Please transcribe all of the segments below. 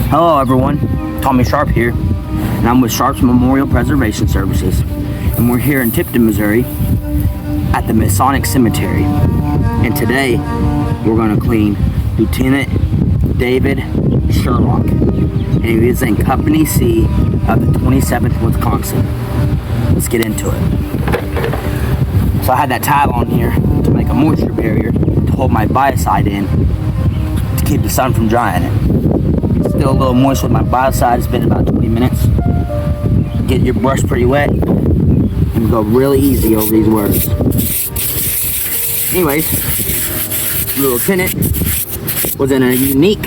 Hello everyone, Tommy Sharp here, and I'm with Sharp's Memorial Preservation Services, and we're here in Tipton, Missouri at the Masonic Cemetery, and today we're going to clean Lieutenant David Sherlock, and he is in Company C of the 27th Wisconsin. Let's get into it. So I had that tile on here to make a moisture barrier to hold my biocide in to keep the sun from drying it. Still a little moist with my biocide. It's been about 20 minutes. Get your brush pretty wet and go really easy over these words. Anyways, the lieutenant was in a unique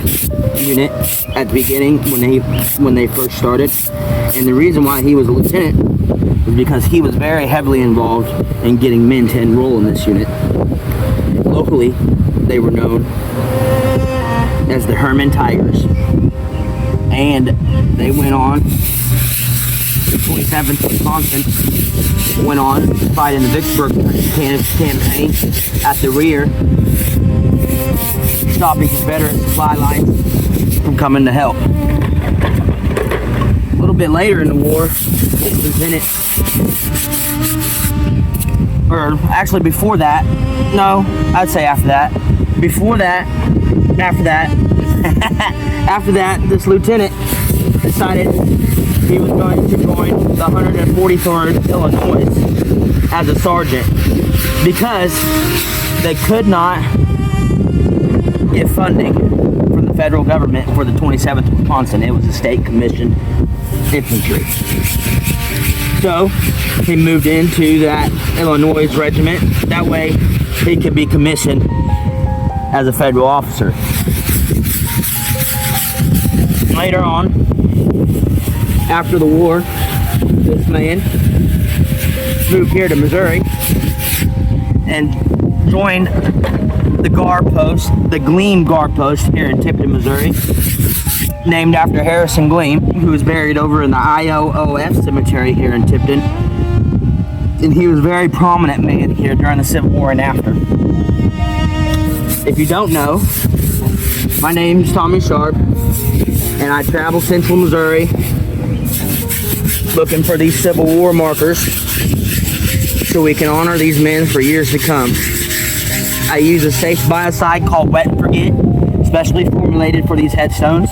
unit at the beginning when they first started, and the reason why he was a lieutenant was because he was very heavily involved in getting men to enroll in this unit. Locally, they were known as the Herman Tigers, and they went on, the 27th Wisconsin went on to fight in the Vicksburg campaign at the rear, stopping Confederate supply lines from coming to help. A little bit later in the war, this lieutenant, or actually before that, no, I'd say after that, after that, this lieutenant decided he was going to join the 143rd Illinois as a sergeant because they could not get funding from the federal government for the 27th Wisconsin. It was a state commissioned infantry. So he moved into that Illinois regiment. That way he could be commissioned as a federal officer. Later on, after the war, this man moved here to Missouri and joined the guard post, the Gleam guard post here in Tipton, Missouri, named after Harrison Gleam, who was buried over in the IOOF cemetery here in Tipton. And he was a very prominent man here during the Civil War and after. If you don't know, my name's Tommy Sharp, and I travel central Missouri looking for these Civil War markers so we can honor these men for years to come. I use a safe biocide called Wet and Forget, specially formulated for these headstones.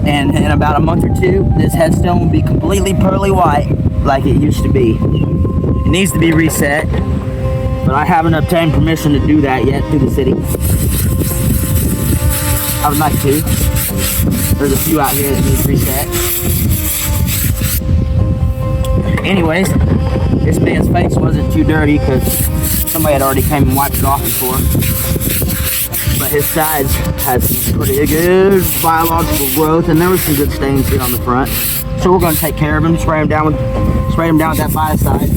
And in about a month or two, this headstone will be completely pearly white like it used to be. It needs to be reset, but I haven't obtained permission to do that yet through the city. I would like to. There's a few out here that need reset. Anyways, this man's face wasn't too dirty because somebody had already came and wiped it off before. But his sides had some pretty good biological growth, and there was some good stains here on the front. So we're going to take care of him, spray him down with that biocide.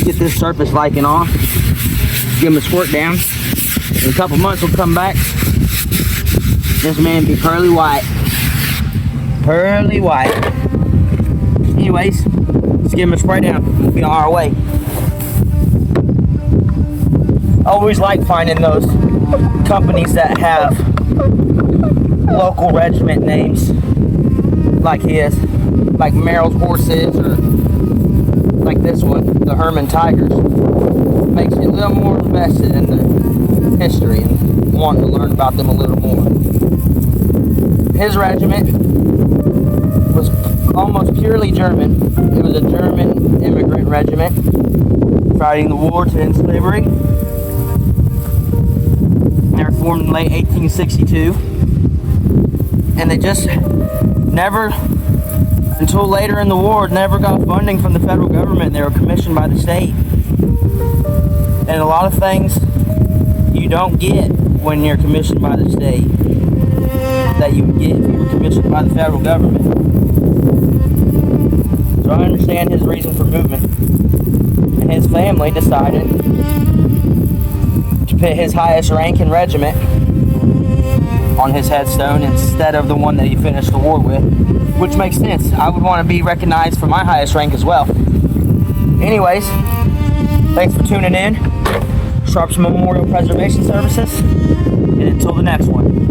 Get this surface lichen off. Give him a squirt down. In a couple months we'll come back. This man be pearly white. Pearly white. Anyways, let's give him a spray down. We'll be on our way. I always like finding those companies that have local regiment names like his, like Merrill's Horses, or like this one, the Herman Tigers. Makes you a little more invested in the history and wanting to learn about them a little more. His regiment was almost purely German. It was a German immigrant regiment fighting the war to end slavery. They were formed in late 1862, and they just never, until later in the war, never got funding from the federal government. They were commissioned by the state. And a lot of things you don't get when you're commissioned by the state that you would get if you were commissioned by the federal government. So I understand his reason for moving. And his family decided to put his highest rank in regiment on his headstone instead of the one that he finished the war with, which makes sense. I would want to be recognized for my highest rank as well. Anyways, thanks for tuning in. Sharp's Memorial Preservation Services, and until the next one.